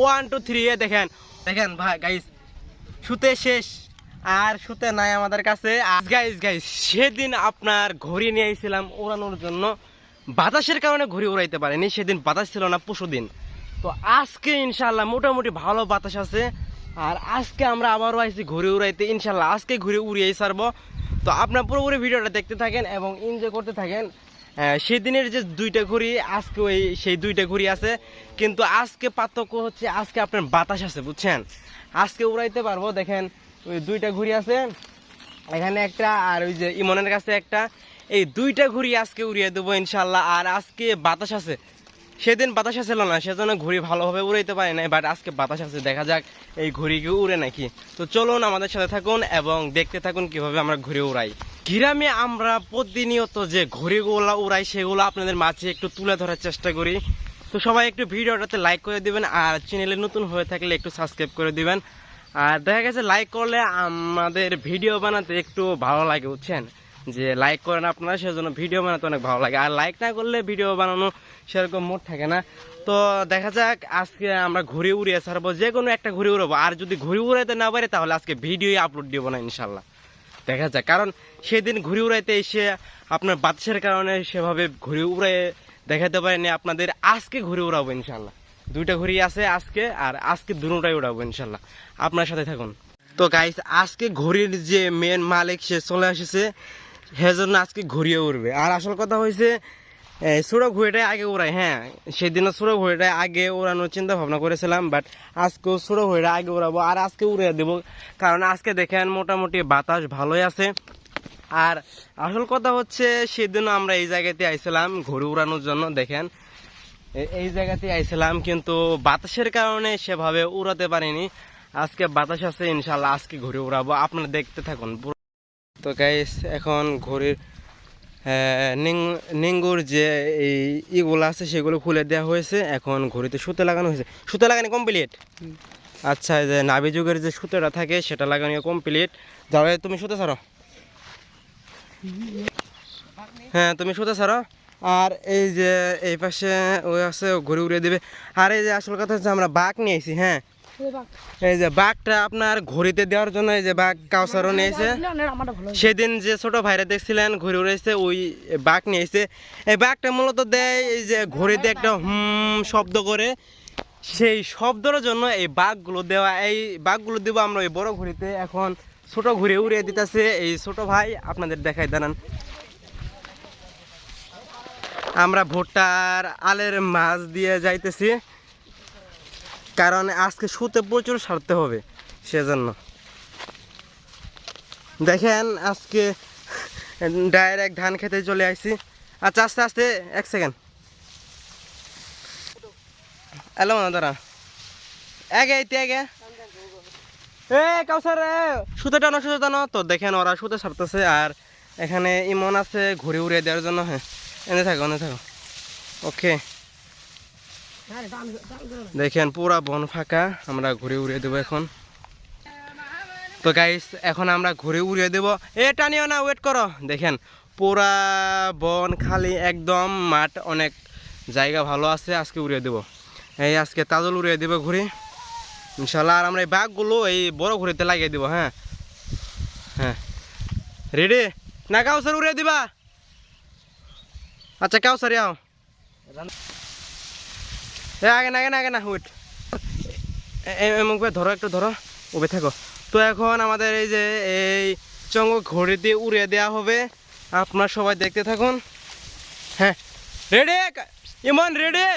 1 2 3 দেখেন দেখেন ভাই গাইস শুতে শেষ আর শুতে নাই আমাদের কাছে। গাইস সেদিন আপনার ঘড়ি নিয়ে আইছিলাম উড়ানোর জন্য, বাতাসের কারণে ঘড়ি উড়াইতে পারেনি, সেদিন বাতাস ছিল না পরশুদিন। তো আজকে ইনশাল্লাহ মোটামুটি ভালো বাতাস আছে, আর আজকে আমরা আবারও আইছি ঘড়ি উড়াইতে। ইনশাল্লাহ আজকে ঘড়ি উড়িয়েই ছাড়বো। তো আপনার পুরোপুরি ভিডিওটা দেখতে থাকেন এবং এনজয় করতে থাকেন। সেদিনের যে দুইটা ঘড়ি আজকে সেই দুইটা ঘড়ি আছে, কিন্তু আজকে পার্থক্য হচ্ছে আজকে আপনার বাতাস আছে, বুঝছেন? আজকে উড়াইতে পারবো। দেখেন ওই দুইটা ঘড়ি আছে, এখানে একটা আর ওই যে ইমনের কাছে একটা, এই দুইটা ঘড়ি আজকে উড়িয়ে দেবো ইনশাল্লাহ। আর আজকে বাতাস আছে, সেদিন বাতাস ছিল না, সেজন্য ঘড়ি ভালোভাবে উড়াইতে পারি নাই, বাট আজকে বাতাস আছে, দেখা যাক এই ঘড়ি কি উড়ে নাকি। তো চলুন আমাদের সাথে থাকুন এবং দেখতে থাকুন কিভাবে আমরা ঘড়ি উড়াই। গ্রামে আমরা প্রতিনিয়ত যে ঘড়িগুলো উড়াই সেগুলো আপনাদের মাঝে একটু তুলে ধরার চেষ্টা করি। তো সবাই একটু ভিডিওটাতে লাইক করে দিবেন, আর চ্যানেলে নতুন হয়ে থাকলে একটু সাবস্ক্রাইব করে দিবেন। আর দেখা গেছে লাইক করলে আমাদের ভিডিও বানাতে একটু ভালো লাগে, বুঝছেন? যে লাইক করেন আপনারা, সেজন্য ভিডিও বানাতে অনেক ভালো লাগে। আর লাইক না করলে ভিডিও বানানো সেরকম মোড থাকে না। তো দেখা যাক আজকে আমরা ঘুরে উড়িয়ে ছাড়বো, যে কোনো একটা ঘুরে উড়াবো। আর যদি ঘুরে উড়াইতে না পারে তাহলে আজকে ভিডিও আপলোড দিব না ইনশাল্লাহ, দেখা যাক। কারণ সেদিন ঘুরে উড়াইতে এসে আপনার বাতাসের কারণে সেভাবে ঘুরে উড়াই দেখাতে পারেনি আপনাদের। আজকে ঘুরে উড়াবো ইনশাল্লাহ, দুইটা ঘুরি আছে আজকে, আর আজকে দুটোটাই উড়াবো ইনশাল্লাহ। আপনার সাথে থাকুন। তো গাইস আজকে ঘড়ির যে মেন মালিক সে চলে এসেছে, সেজন্য আজকে ঘুরিয়ে উড়বে। আর আসল কথা হয়েছে ছোটো ঘুড়িটাই আগে উড়াই। হ্যাঁ, সেদিনও ছোটো ঘুড়িটাই আগে উড়ানোর চিন্তা ভাবনা করেছিলাম, বাট আজকেও ছোটো ঘুড়িটা আগে উড়াবো আর আজকে উড়িয়ে দেবো। কারণ আজকে দেখেন মোটামুটি বাতাস ভালোই আছে। আর আসল কথা হচ্ছে সেদিনও আমরা এই জায়গাতে আইছিলাম ঘুড়ি উড়ানোর জন্য, দেখেন এই জায়গাতে আইছিলাম, কিন্তু বাতাসের কারণে সেভাবে উড়াতে পারিনি। আজকে বাতাস আছে ইনশাল্লাহ, আজকে ঘুড়ি উড়াবো, আপনারা দেখতে থাকুন। তো গাইস এখন ঘড়ির নিঙ্গুর যে এই ইগুলো আছে সেগুলো খুলে দেওয়া হয়েছে, এখন ঘড়িতে সুতো লাগানো হয়েছে। সুতো লাগানো কমপ্লিট? আচ্ছা, যে নাভি যুগের যে সুতোটা থাকে সেটা লাগানো কমপ্লিট। যাবে তুমি সুতো ছাড়ো, হ্যাঁ তুমি সুতো ছাড়ো। আর এই যে এই পাশে ওই আছে ঘড়ি উড়িয়ে দেবে। আর এই যে আসল কথা হচ্ছে আমরা বাঘ নিয়ে আসি। হ্যাঁ, এই যে বাঘটা আপনার ঘড়িতে দেওয়ার জন্য এই যে বাঘ কাউসারও নিয়েছে। সেদিন যে ছোট ভাইরা দেখছিলেন ঘড়ি উড়াইছে, ওই বাঘ নিয়েছে। এই বাঘটা মূলত দেয় এই যে ঘড়িতে একটা শব্দ করে, সেই শব্দের জন্য এই বাঘগুলো দেওয়া। এই বাঘগুলো দেবো আমরা ওই বড় ঘড়িতে। এখন ছোট ঘড়ি উড়িয়ে দিতেছে এই ছোট ভাই, আপনাদের দেখাই দাঁড়ান। আমরা ভুট্টার আলের মাছ দিয়ে যাইতেছি, কারণ আজকে শুতে প্রচুর সারতে হবে, সেজন্য। দেখেন আজকে ডাইরেক্ট ধান খেতে চলে আসছি। আচ্ছা আস্তে আস্তে, এক সেকেন্ড। এলো না দাঁড়া, এগে এ কাউসার সুতো টানো সুতো টানো। তো দেখেন ওরা সুতো ছাড়তেছে, আর এখানে ইমন আছে ঘুরে উড়িয়ে দেওয়ার জন্য। হ্যাঁ, এনে থাকো ওকে। দেখেন পুরা বন ফাঁকা, আমরা ঘুরে উড়িয়ে দেবো এখন। তো গাইস এখন আমরা ঘুরে উড়িয়ে দেবো। টানিও না, ওয়েট করো। দেখেন পুরা বন খালি, একদম মাঠ, অনেক জায়গা ভালো আছে। আজকে উড়িয়ে দেবো, এই আজকে তাজল উড়িয়ে দেবো ঘুরে ইনশাল্লাহ। আর আমরা এই বাঘগুলো এই বড় ঘুরিতে লাগিয়ে দেবো। হ্যাঁ হ্যাঁ, রেডি না? কাউসার উড়িয়ে দিবা? আচ্ছা কাউসার আও, আগে না ওয়েট, ধরো একটু ধরো, উবে থাকো। তো এখন আমাদের এই যে এই চঙ্গ ঘড়িতে উড়িয়ে দেওয়া হবে, আপনারা সবাই দেখতে থাকুন। হ্যাঁ রেডি ইমন, রেডি?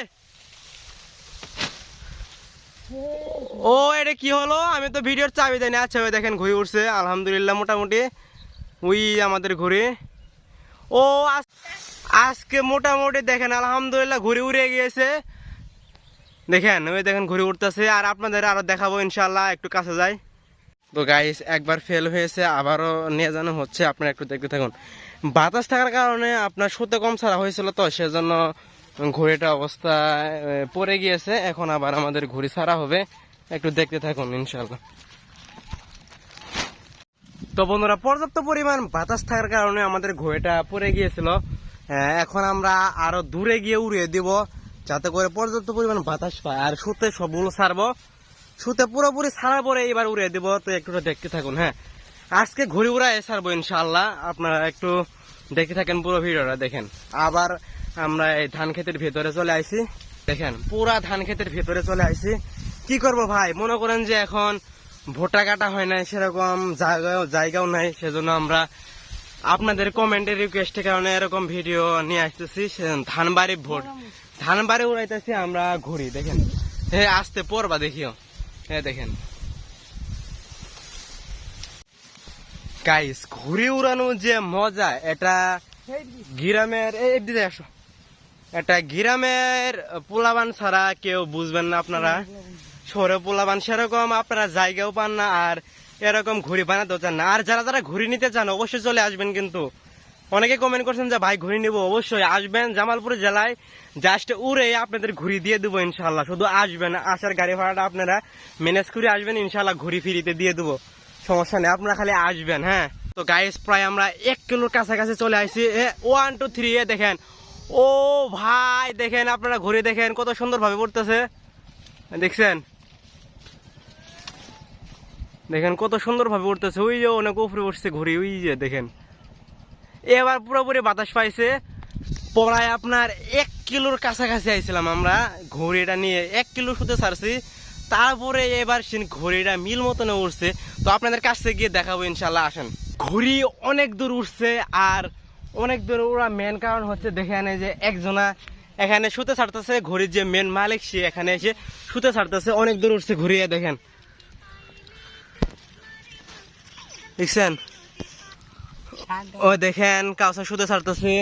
ও এটা কি হলো? আমি তো ভিডিওর চাবি দেয়নি। আচ্ছা ওই দেখেন ঘুড়ি উঠছে আলহামদুলিল্লাহ, মোটামুটি ওই আমাদের ঘুড়ি। ও আজকে মোটামুটি দেখেন আলহামদুলিল্লাহ ঘুড়ি উড়ে গিয়েছে। দেখেন ওই দেখেন ঘুড়ি উঠতেছে, আর আপনাদের আরো দেখাবো ইনশাল্লাহ, একটু কাছে যাই। তো গাইস একবার ফেল হয়েছে, আবারও নিয়ে জানো হচ্ছে, আপনারা একটু দেখতে থাকুন। বাতাস থাকার কারণে আপনার সুতো কম ছাড়া হয়েছিল, তো সেজন্য ঘড়িটা অবস্থা পড়ে গিয়েছে। এখন আবার আমাদের ঘড়ি ছাড়া হবে, একটু দেখতে থাকুন ইনশাল্লাহ। তো বন্ধুরা পর্যাপ্ত পরিমাণ বাতাস থাকার কারণে আমাদের ঘড়িটা পড়ে গিয়েছিল। এখন আমরা আরো দূরে গিয়ে উড়িয়ে দিব, যাতে করে পর্যাপ্ত পরিমাণ বাতাস পায়। আর সুতে সবগুলো ছাড়বো, সুতে পুরোপুরি ছাড়ার পরে এবার উড়িয়ে দিব। তো একটু দেখতে থাকুন। হ্যাঁ, আজকে ঘুরে উড়ায় ছাড়বো ইনশাল্লাহ, আপনারা একটু দেখতে থাকেন পুরো ভিডিওটা। দেখেন আবার আমরা এই ধান ক্ষেতের ভেতরে চলে আইছি। দেখেন পুরা ধান ক্ষেতের ভেতরে চলে আইছি। কি করব ভাই, মনে করেন যে এখন ভোটা কাটা হয় নাই, সেরকম জায়গাও নাই, সেজন্য আমরা আপনাদের কমেন্টের রিকোয়েস্টের কারণে এরকম ভিডিও নিয়ে আসতেছি। ধানবাড়ি উড়াইতেছি আমরা ঘুরি। দেখেন হ্যাঁ, আসতে পড়বা দেখিও। হ্যাঁ দেখেন গাইস, ঘুরি উড়ানো যে মজা, এটা গ্রামের এটা গ্রামের পোলাবান ছাড়া কেউ বুঝবেন না। আপনারা শহরে পোলাবান সেরকম আপনারা জায়গাও পান না, আর এরকম ঘুড়ি বানাতেও চান না। আর যারা যারা ঘুড়ি নিতে চান অবশ্যই চলে আসবেন। কিন্তু অনেকে কমেন্ট করছেন যে ভাই ঘুড়ি নিবো, অবশ্যই আসবেন। জামালপুর জেলায় জাস্ট উড়ে আপনাদের ঘুড়ি দিয়ে দেবো ইনশাল্লাহ। শুধু আসবেন, আসার গাড়ি ভাড়াটা আপনারা ম্যানেজ করে আসবেন, ইনশাল্লাহ ঘুড়ি ফ্রিতে দিয়ে দেবো, সমস্যা নেই, আপনারা খালি আসবেন। হ্যাঁ, তো গাইস প্রায় আমরা 1 কিলোর কাছাকাছি চলে আসছি। 1 2 3 দেখেন। ও ভাই দেখেন, আপনারা ঘুরে দেখেন কত সুন্দর ভাবে পড়তেছে। দেখছেন, দেখেন কত সুন্দর ভাবে উঠতেছে। ওই যে অনেক উপরে উঠছে ঘুরি, ওই যে দেখেন। এবার পুরোপুরি বাতাস পাইছে। প্রায় আপনার 1 কিলোর কাছাকাছি আইছিলাম আমরা ঘড়িটা নিয়ে, 1 কিলো শুতে ছাড়ছি। তারপরে এবার সে ঘড়িটা মিল মতন উঠছে। তো আপনাদের কাছে গিয়ে দেখাবো ইনশাল্লাহ, আসেন। ঘড়ি অনেক দূর উঠছে, আর অনেক দূর ওরা মেন কারণ হচ্ছে দেখেন যে একজনা এখানে শুতে ছাড়তেছে, ঘড়ির যে মেন মালিক সে এখানে এসে শুতে ছাড়তেছে। অনেক দূর উঠছে ঘুরি, দেখেন দেখছেন। ও দেখেন কাউসা শুতে ছাড়তেছে,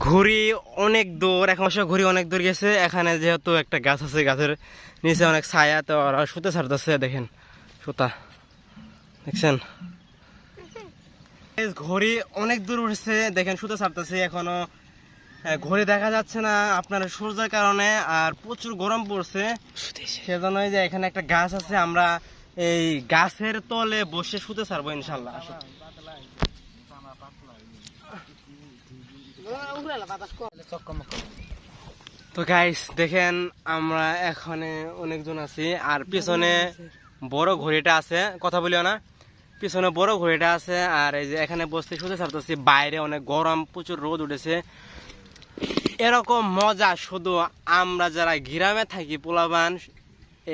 ঘুড়ি অনেক দূর। এখন ঘুড়ি অনেক দূর গেছে। এখানে যেহেতু একটা গাছ আছে, গাছের নিচে অনেক ছায়া, তো ওরা শুতে ছাড়তেছে। দেখেন সুতা, দেখছেন ঘড়ি অনেক দূর উঠছে। দেখেন শুতে ছাড়তেছে, এখনো ঘড়ি দেখা যাচ্ছে না আপনার সূর্যের কারণে, আর প্রচুর গরম পড়ছে। সেজন্য যে এখানে একটা গাছ আছে, আমরা এই গাছের তলে বসে শুতে ছাড়বো ইনশাল্লাহ। তো গাইস দেখেন, আমরা এখানে অনেকজন আছি, আর পিছনে বড় ঘড়িটা আছে, কথা বলিও না, পিছনে বড় ঘড়িটা আছে। আর এই যে এখানে বসতে শুতে ছাড়তেছি, বাইরে অনেক গরম, প্রচুর রোদ উঠেছে। এরকম মজা শুধু আমরা যারা গ্রামে থাকি পোলাবান,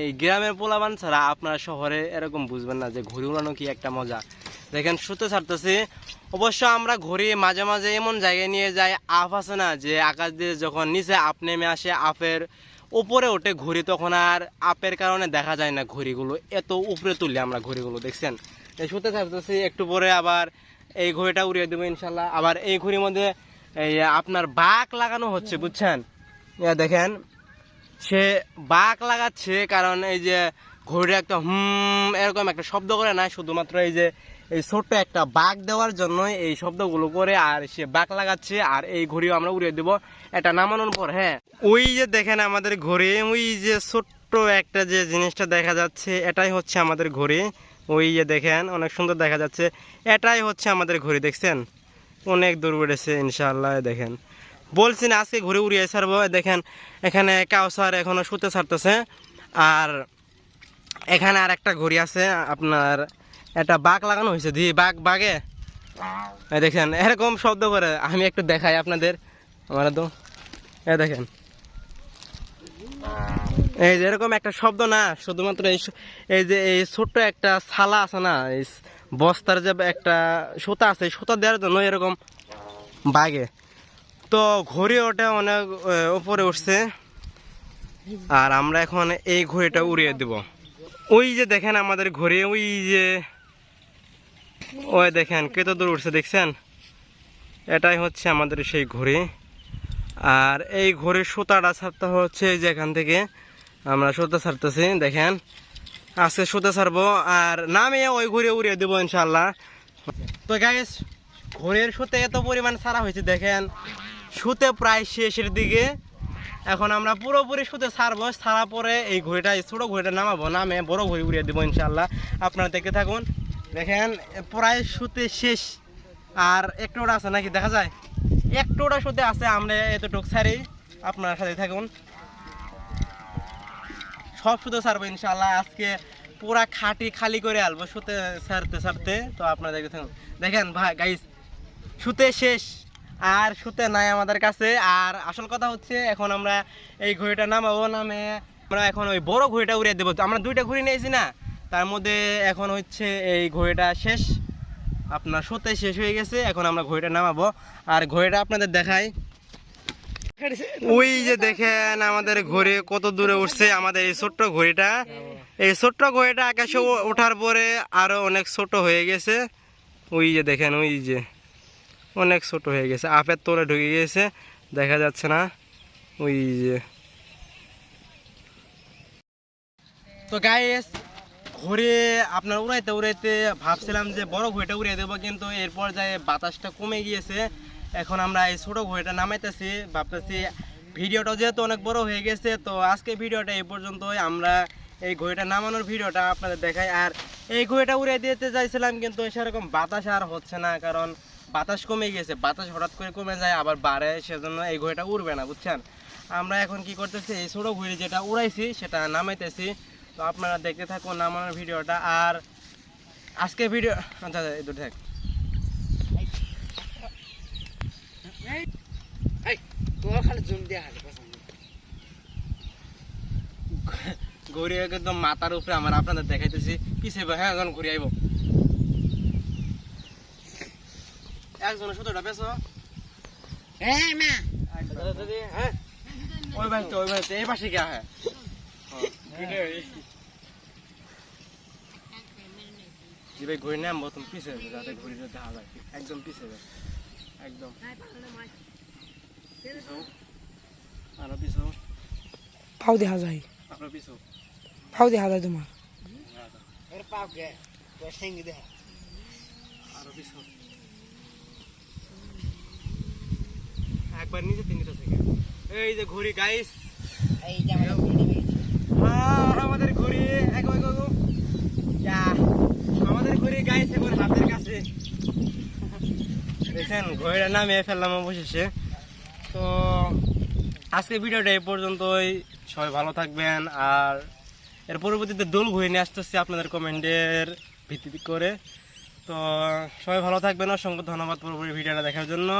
এই গ্রামের পোলাবান ছাড়া আপনারা শহরে এরকম বুঝবেন না যে ঘুড়ি উড়ানো কি একটা মজা। দেখেন শুতে ছাড়তেছি। অবশ্য আমরা ঘুরি মাঝে মাঝে এমন জায়গায় নিয়ে যাই, আপ আছে না, যে আকাশ দিয়ে যখন নিচে আপ নেমে আসে, আপের উপরে ওঠে ঘুড়ি, তখন আর আপের কারণে দেখা যায় না ঘুড়িগুলো, এত উপরে তুলি আমরা ঘুড়িগুলো। দেখছেন এই শুতে ছাড়তেছি, একটু পরে আবার এই ঘুড়িটা উড়িয়ে দেবো ইনশাল্লাহ। আবার এই ঘুড়ির মধ্যে এই আপনার বাঁক লাগানো হচ্ছে, বুঝছেন। দেখেন সে বাঁক লাগাচ্ছে, কারণ এই যে ঘড়িটা একটা এরকম একটা শব্দ করে না, শুধুমাত্র এই যে এই ছোট্ট একটা বাঁক দেওয়ার জন্য এই শব্দগুলো করে, আর সে বাঁক লাগাচ্ছে। আর এই ঘড়িও আমরা উড়িয়ে দেবো এটা নামানোর পর। হ্যাঁ, ওই যে দেখেন আমাদের ঘড়ি, ওই যে ছোট্ট একটা যে জিনিসটা দেখা যাচ্ছে, এটাই হচ্ছে আমাদের ঘড়ি। ওই যে দেখেন অনেক সুন্দর দেখা যাচ্ছে, এটাই হচ্ছে আমাদের ঘড়ি। দেখছেন অনেক দূর উড়েছে ইনশাআল্লাহ। দেখেন বলছি না আজকে ঘুরে উড়িয়ে ছাড়বো। দেখেন এখানে কাউসার এখনো শুতে ছাড়তেছে, আর এখানে আর একটা ঘড়ি আছে আপনার, এটা বাঘ লাগানো হয়েছে, দি বাঘে দেখেন এরকম শব্দ করে। আমি একটু দেখাই আপনাদের, আমার তো দেখেন এই যে এরকম একটা শব্দ না, শুধুমাত্র এই যে এই ছোট্ট একটা ছালা আছে না, এই বস্তার যে একটা সুতা আছে, সুতা দেওয়ার জন্য এরকম বাঘে। তো ঘড়ি ওটা অনেক উপরে উঠছে, আর আমরা এখন এই ঘড়িটা উড়িয়ে দেব। ওই যে দেখেন আমাদের ঘড়ি, ওই যে ওই দেখেন কত দূর উঠছে, দেখছেন এটাই হচ্ছে আমাদের সেই ঘড়ি। আর এই ঘড়ির সুতাটা ছাড়তে হচ্ছে যে এখান থেকে আমরা সুতা ছাড়তেছি। দেখেন আজকে সুতা ছাড়বো, আর নামিয়ে ওই ঘড়ি উড়িয়ে দেবো ইনশাল্লাহ। তো গাইস ঘড়ির সুতে এত পরিমাণ ছাড়া হয়েছে, দেখেন সুতে প্রায় শেষের দিকে। এখন আমরা পুরোপুরি সুতে ছাড়বো, ছাড়া পরে এই ঘড়িটা, ছোটো ঘড়িটা নামাবো, নামে বড় ঘড়ি উড়িয়ে দেবো ইনশাল্লাহ। আপনারা দেখতে থাকুন। দেখেন প্রায় সুতে শেষ, আর একটু ওটা আছে নাকি দেখা যায়, একটু ওটা সুতে আছে, আমরা এতটুকু ছাড়ি, আপনার সাথে থাকুন। সব সুতো ছাড়বো ইনশাল্লাহ। আজকে পুরা খাটি খালি করে আলবো সুতে ছাড়তে ছাড়তে। তো আপনারা দেখেন ভাই গাইস, সুতে শেষ আর সুতে নাই আমাদের কাছে। আর আসল কথা হচ্ছে এখন আমরা এই ঘড়িটা নামাবো, নামে আমরা এখন ওই বড় ঘড়িটা উড়িয়ে দেবো। আমরা দুইটা ঘড়ি নিয়েছি না, তার মধ্যে এখন হচ্ছে এই ঘড়িটা শেষ, আপনার সুতে শেষ হয়ে গেছে। এখন আমরা ঘড়িটা নামাবো আর ঘড়িটা আপনাদের দেখাই। ওই যে দেখেন আমাদের ঘড়ি কত দূরে উঠছে, আমাদের এই ছোট্ট ঘড়িটা। এই ছোট্ট ঘড়িটা আকাশে ওঠার পরে আরো অনেক ছোট হয়ে গেছে। ওই যে দেখেন, ওই যে অনেক ছোট হয়ে গেছে, আপের তোরে ঢুকে গেছে, দেখা যাচ্ছে না। ওই যে তো গাইস, ঘুরে আপনার উড়াইতে উড়াইতে ভাবছিলাম যে বড় ঘড়িটা উড়িয়ে দেবো, কিন্তু এরপর যায় বাতাসটা কমে গিয়েছে। এখন আমরা এই ছোট ঘড়িটা নামাইতেছি, ভাবতেছি ভিডিওটা যেহেতু অনেক বড় হয়ে গেছে, তো আজকে ভিডিওটা এই পর্যন্তই। আমরা এই ঘড়িটা নামানোর ভিডিওটা আপনাদের দেখাই। আর এই ঘড়িটা উড়িয়ে দিতে চাইছিলাম, কিন্তু সেরকম বাতাস আর হচ্ছে না, কারণ বাতাস কমে গিয়েছে। বাতাস হঠাৎ করে কমে যায় আবার বাড়ে, সেজন্য এই ঘড়িটা উড়বে না, বুঝছেন। আমরা এখন কি করতেছি, এই ছোট ঘড়ি যেটা উড়াইছি সেটা নামাইতেছি। তো আপনারা দেখতে থাকুন নামানোর ভিডিওটা। আর আজকে ভিডিও আচ্ছা একটু দেখ, ঘুরি একদম মাথার উপরে আমার, আপনাদের দেখাইতেছি। পিছিয়ে হ্যাঁ, এখন ঘুরে আইব। একজন সুতোটা পেছো, ওই ভাই তো ওই ভাই তো এই পাশে কে হ্যাঁ, জি ভাই ঘুরে নামবো, তুমি পিছিয়ে যাবে যাতে ঘুরে দেখা যায়, একদম পিছিয়ে যাবে, একদম আরো পিছু, পাও দেখা যায়, আরো পিছু, পাও দেখা যায় তোমার। আরো পিছু, একবার নিচে তিনটা থেকে। এই যে ঘুরি গাইস, আমাদের ঘুরি আমাদের ঘুরি গাইস এখন হাতের কাছে দেখছেন, ঘড়িটা নামিয়ে ফেললাম অবশেষে। তো আজকে ভিডিওটা এই পর্যন্তই, সবাই ভালো থাকবেন। আর এর পরবর্তীতে দোল ঘুরে নিয়ে আসতেছি আপনাদের কমেন্টের ভিত্তি করে। তো সবাই ভালো থাকবেন, অসংখ্য ধন্যবাদ পরবর্তী ভিডিওটা দেখার জন্য।